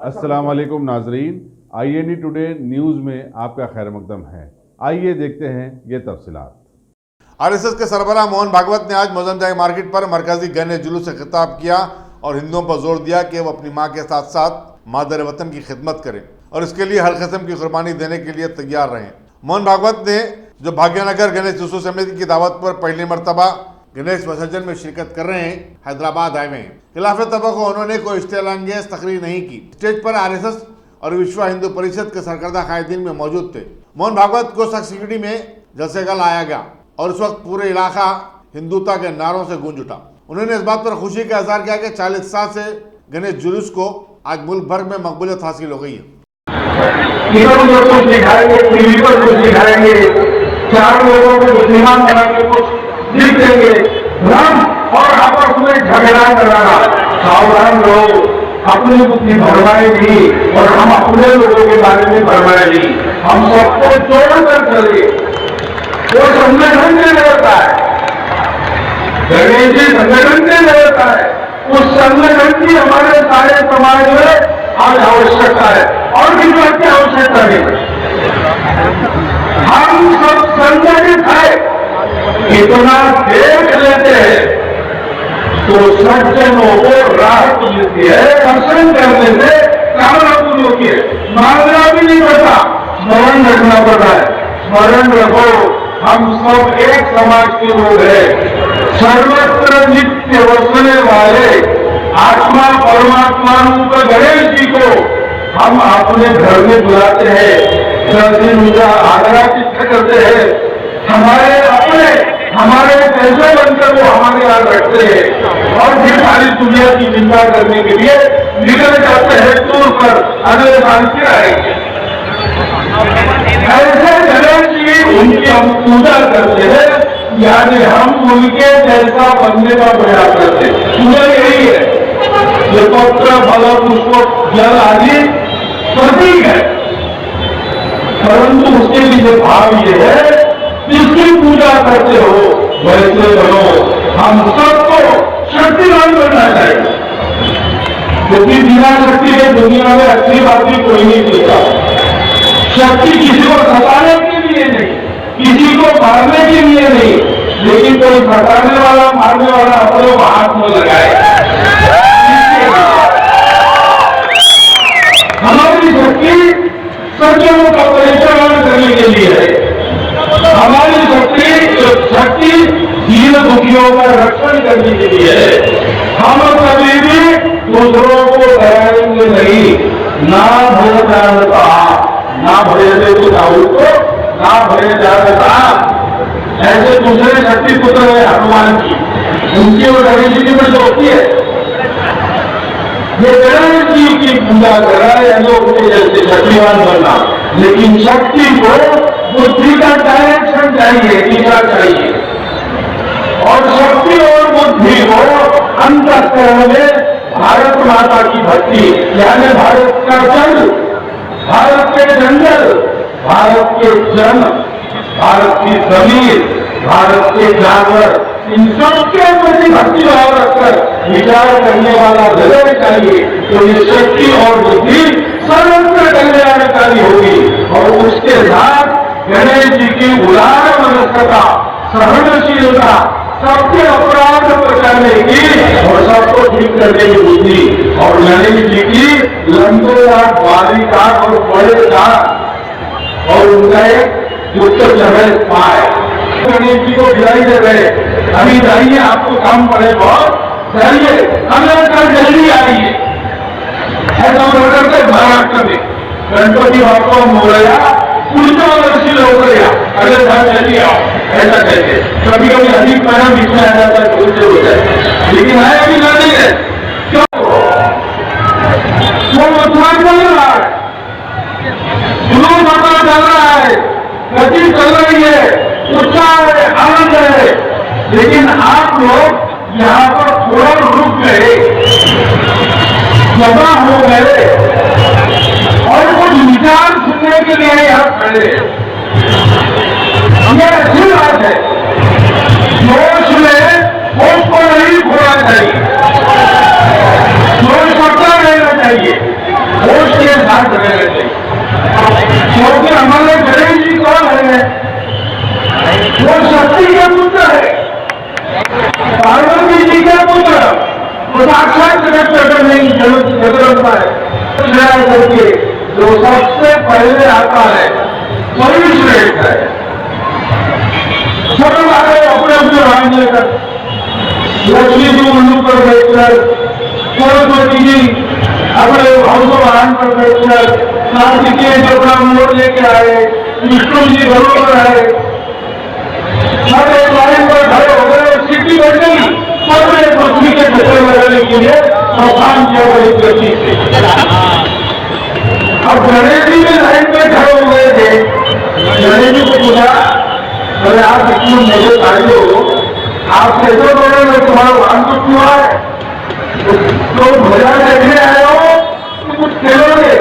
अस्सलाम वालेकुम नाजरीन, INE टुडे न्यूज़ में आपका खैर मकदम है। आइए देखते हैं ये तफसीलात। आरएसएस के सरबराह मोहन भागवत ने आज मोजमजाई मार्केट पर मरकजी गणेश जुलूस से खिताब किया और हिंदुओं पर जोर दिया कि वो अपनी माँ के साथ साथ मादर वतन की खिदमत करें और इसके लिए हर किस्म की कुर्बानी देने के लिए तैयार रहें। मोहन भागवत ने जो भाग्यनगर गणेश जुलूस समिति की दावत पर पहली मरतबा गणेश विसर्जन में शिरकत कर रहे हैं, हैदराबाद आए हुए हैं। खिलाफ तबको उन्होंने कोई इश्तेलांगेज तकरीर नहीं की। स्टेज पर आरएसएस और विश्व हिंदू परिषद के सरकर्दा कायदीन में मौजूद थे। मोहन भागवत को सख्त सिक्योरिटी में जलसे का लाया गया और उस वक्त पूरे इलाका हिंदुता के नारों से गूंज उठा। उन्होंने इस बात पर खुशी का इजहार किया कि 40 साल से गणेश जुलूस को आज मुल्क भर में मकबूलियत हासिल हो गई है। टीवी पर कुछ दिखाएंगे, 4 लोगों को मुसलमान बना के कुछ लिख देंगे, भ्रम और आपस में झगड़ा कराना। सावधान लोग, अपनी बुद्धि भरमाए नहीं और हम अपने लोगों के बारे में भरमाए नहीं। हम सबको जोड़कर चले। वो संगठन से लड़ता है, गणेश जी संगठन से लड़ता है। उस संगठन की हमारे सारे समाज में आज आवश्यकता है और किसी बात की आवश्यकता नहीं। हम सब संगठित है, इतना देख लेते हैं तो सज्जनों को राहत मिलती है। दर्शन करने से कामना पूरी होती है। मांगना भी नहीं पड़ता, स्मरण रखना पड़ता है। स्मरण रखो, हम सब एक समाज के लोग हैं। सर्वत्र नित्य वसने वाले आत्मा परमात्मा रूप गणेश जी को हम अपने घर में बुलाते हैं, 10 दिन उनका आग्रह चित्त करते हैं। हमारे अपने हमारे पैसे बनकर वो हमारे याद रखते हैं और फिर सारी दुनिया की चिंता करने के लिए निकल जाते हैं टूर पर, अगले साल फिर आएंगे। ऐसे गणेश जी उनकी हम पूजा करते हैं, यानी हम उनके जैसा बनने का प्रयास करते हैं। पूजा यही है, ये पत्र फल पुष्प जल आदि प्रतीक है, परंतु उसके पीछे भाव ये है जिसकी पूजा करते हो वैसे बनो। हम सबको शक्तिवान बनना चाहिए, क्योंकि बिना शक्ति के दुनिया में अच्छी बात भी कोई नहीं सीखता। शक्ति किसी को सताने के लिए नहीं, किसी को मारने के लिए नहीं, लेकिन कोई सताने वाला मारने वाला अपने को हाथ में लगाए। हमारी शक्ति सज्जनों का परिचालन करने के लिए है। हमारी शक्ति दीन दुखियों का रक्षण करने के लिए है। हम कभी भी दूसरों को डराएंगे नहीं। ना भय जानता, ना भय दे तो दाऊद को, ना भय जानता। ऐसे दूसरे शक्ति पुत्र है हनुमान जी, उनकी और गणेश जी की में जो होती है, ये गणेश जी की पूजा कर रहा है लोग जैसे शक्तिवान बनना। लेकिन शक्ति को बुद्धि का डायरेक्शन चाहिए, दिशा चाहिए, और शक्ति और बुद्धि को अंतःकरण में भारत माता की भक्ति, यानी भारत का जल, भारत के जंगल, भारत के जन, भारत की जमीन, भारत के जानवर, इन सबके प्रति भक्ति भाव रखकर विचार करने वाला हृदय चाहिए। तो ये शक्ति और बुद्धि सर्वत्र कल्याणकारी होगी और उसके साथ गणेश जी की उदार मनस्कता, सहनशीलता, सबके अपराध बचाने की और सबको ठीक करने की बुद्धि, और गणेश जी की लंबे दांत, बारी दांत और बड़े दांत और उनका एक युक्त जगह पाए। गणेश जी को विदाई दे रहे, अभी जाइए, आपको काम पड़े बहुत, जाइए, अगले साल जल्दी आइए। ऐसा बोलकर के महाराष्ट्र में गणपति बापा मोरया पुढच्या वर्षी लवकर या, अगले साल जल्दी आओ, ऐसा कहते। कभी कभी अधिक महीना बीच में आ जाता है, भूलते होता है, लेकिन आया भी नहीं है। क्यों? वो उत्साह चल रहा है, जुनून पता चल रहा है, गति चल रही है, उत्साह है, आनंद है, लेकिन आप लोग यहाँ पर थोड़ा रुक गए, जमा हो गए और कुछ विचार सुनने के लिए यहाँ खड़े। ये अच्छी बात है, जोश में होश को नहीं खोना चाहिए, जोश पड़ता रहना चाहिए। जगरता है करके जो सबसे पहले आता है वही श्रेष्ठ है। सब आ गए अपने अपने वाहन लेकर, लक्ष्मी जी मंदिर पर बैठकर, सरस्वती जी अपने भाव वाहन पर बैठकर, कार्तिकेय जी अपना मोड़ लेके आए, विष्णु जी घरों पर आए, सब एक लाइन पर खड़े हो गए, सिटी बन गई, सबने पृथ्वी के चक्कर लगाने के लिए प्रस्थान किया बड़ी गति से। अब गणेश जी भी लाइन पे खड़े हो गए थे। गणेश जी को पूछा, अरे आप इतने मेरे भाई हो, आप कैसे बोल रहे हो, तुम्हारा वाहन तो क्यों है? तो भोजन देखने आए हो तो कुछ खेलोगे?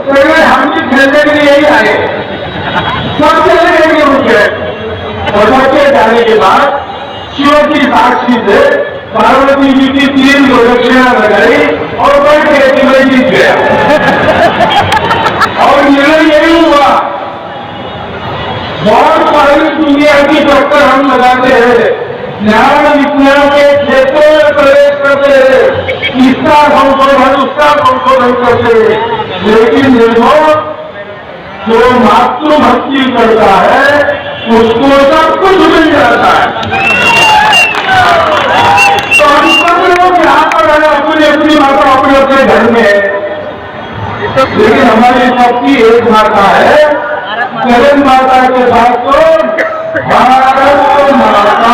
तो हम भी खेलने के लिए यही आए, सब चले गए रुके। और सबके जाने के बाद शिव की साक्षी से पार्वती जी की 3 प्रदक्षिणा लगाई और बैठ गए कि मैं जीत गया। और निर्णय यही हुआ, बहुत सारी दुनिया की टक्कर हम लगाते हैं, ज्ञान विज्ञान के क्षेत्रों में प्रवेश करते हैं, इसका संशोधन उसका संशोधन करते हैं, लेकिन देखो जो मातृभक्ति करता है उसको सब कुछ मिल जाता है। तो हम सब लोग यहाँ पर है, अपनी अपनी माता अपने अपने घर में है, लेकिन हमारी सबकी एक माता है, जगन माता के साथ तो भारत माता।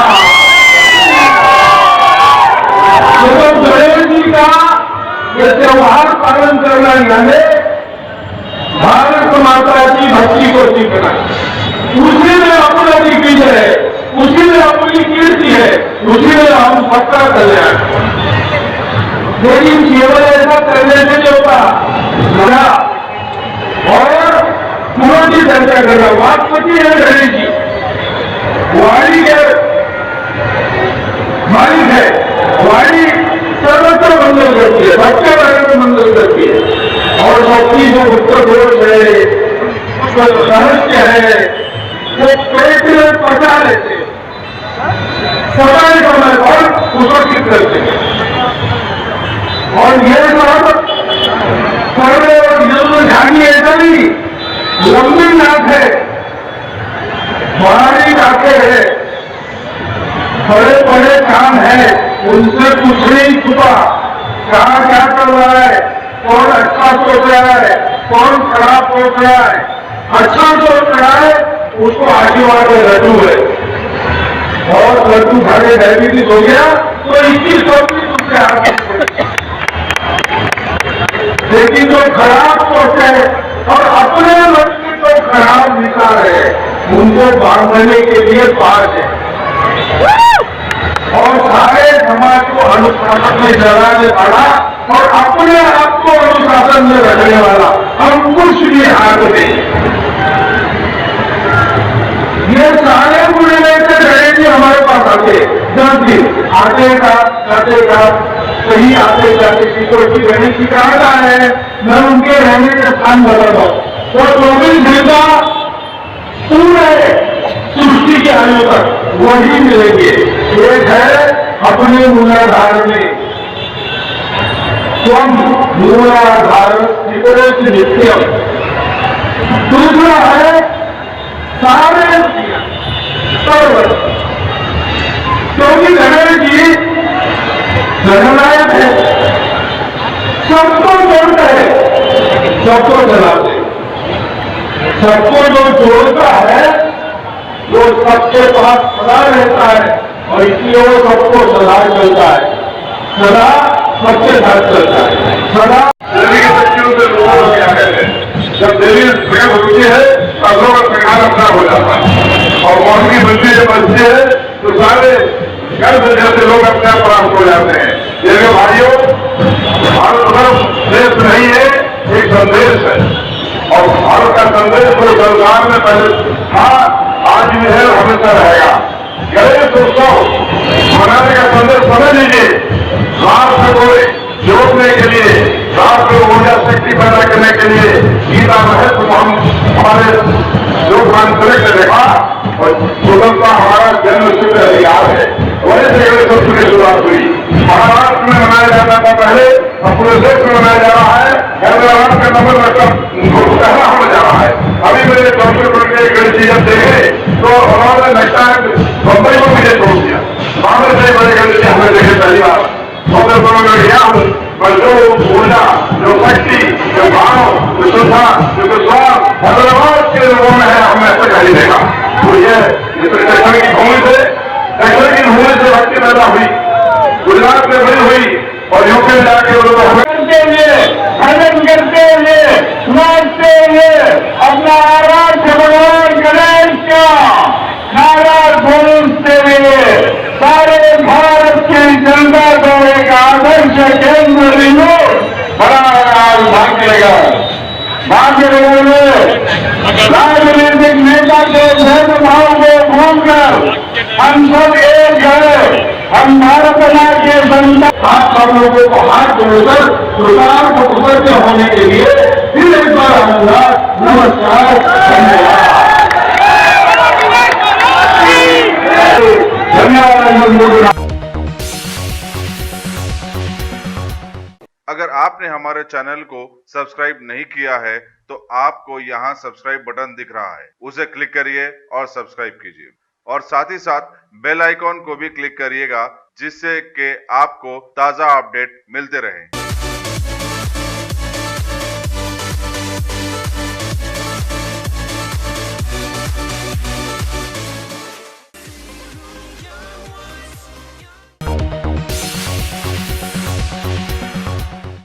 तो गणेश जी का ये त्योहार पालन करना यानी भारत माता की भक्ति को सीखना, उसी में अपना दिग्विजय है, उसी में अपनी कीर्ति है, उसी में हम सबका कल्याण। लेकिन केवल ऐसा करने से नहीं होता, और पुनः की चर्चा कर रहा हूं, वापसी है गणेश जी, वाणी के मालिक है, वाणी सर्वत्र मंगल करती है, सबके बारे में मंगल करती है, और सबकी जो उत्तर दोष है, रहस्य है, वो पेट में पचा लेते, समय समय पर उचित करते हैं। और ये सब सर्वे और नियम ध्यानी ऐसा नहीं, लंबी नाक है, बड़ी नाकें है, बड़े बड़े काम है, उनसे कुछ नहीं छुपा, कहाँ क्या कर रहा है, कौन अच्छा सोच रहा है, कौन खराब सोच रहा है, अच्छा सोच रहा है उसको आशीर्वाद में लड्डू है, और लड्डू खाने डायबिटीज हो गया तो 21 तुमसे हाथ। लेकिन जो खराब सोच है और अपने मन की जो खराब विचार है उनको बांधने के लिए पास है, और सारे समाज को अनुशासन में चलाने वाला और अपने आप को अनुशासन में रखने वाला अंकुश भी हाथ में। ये सारे गुण लेकर गणेश जी हमारे पास आते, जल्दी आते का जाते का, कहीं आते जाते की गणेश जी कहा है, मैं उनके रहने के स्थान बदल हूं, तो 24 घंटा पूरे सृष्टि के आयु तक वही मिलेंगे। एक है अपने मूलाधार में, स्वम मूलाधार नित्यम, दूसरा है सारे सर्व, क्योंकि गणेश जी जननायक है, सबको जोड़ता है, सबको चलाते, सबको जो जोड़ता है वो सबके पास सदा रहता है, और इसलिए वो सबको सदा चलता है, सदा सबके साथ चलता है, सदा। दिल्ली के बच्चियों से लोगों को क्या कहते हैं, जब दिल्ली स्वयं होती है तब लोग प्रकार अपना हो जाता है, और मौसम की बच्ची जब बचती है तो सारे गर्भ जैसे लोग अपने आप प्राप्त हो जाते हैं। ये भाइयों, भारत सिर्फ देश नहीं है, एक संदेश है, और भारत का संदेश पूरे संसार में पहले था, आज भी है, हमेशा रहेगा। गणेश उत्सव मनाने का संदेश समझ लीजिए, राष्ट्र को जोड़ने के लिए, राष्ट्र को ऊर्जा शक्ति पैदा करने के लिए गीता महत्व हम हमारे लोकतांत्रिक ने देखा, और स्वतंत्रता हमारा जन्म सिद्ध अधिकार है। वही से गणेश उत्सव की शुरुआत हुई। महाराष्ट्र में मनाया जाता था पहले पहले अपने देश में बनाया जा रहा है, हैदराबाद का नंबर पहला होने जा रहा है। अभी मेरे डॉक्टर के गणित जब देखे तो उन्होंने लगता है बम्बई को मुझे छोड़ दिया। बाहर से बड़े गणित हमने देखे पहली बार ज्ञान पर जो ऊर्जा, जो शक्ति, जो भाव, जो श्रद्धा, जो विश्वास हैदराबाद के लोगों में है, हमने ऐसा कहीं देखा। तो ये दक्षिण की भूमि से भक्ति पैदा हुई, गुजरात में बड़ी हुई और यूपी में जाके करते हुए, भजन करते हुए, नाचते हुए अपना आराध्य भगवान गणेश का नारा घोषते हुए सारे भारत की जनता को एक आदर्श केंद्र बिंदु भाग्यगा भाग्यनगर में राजनीतिक नेता के भेदभाव को भूलकर हम सब एक है। हम भारत माता के जनता आप सब लोगों को हाथ जोड़कर सरकार को उपलब्ध होने के लिए फिर एक बार आऊंगा। नमस्कार, धन्यवाद। अगर आपने हमारे चैनल को सब्सक्राइब नहीं किया है तो आपको यहाँ सब्सक्राइब बटन दिख रहा है, उसे क्लिक करिए और सब्सक्राइब कीजिए और साथ ही साथ बेल आइकॉन को भी क्लिक करिएगा जिससे कि आपको ताज़ा अपडेट मिलते रहें।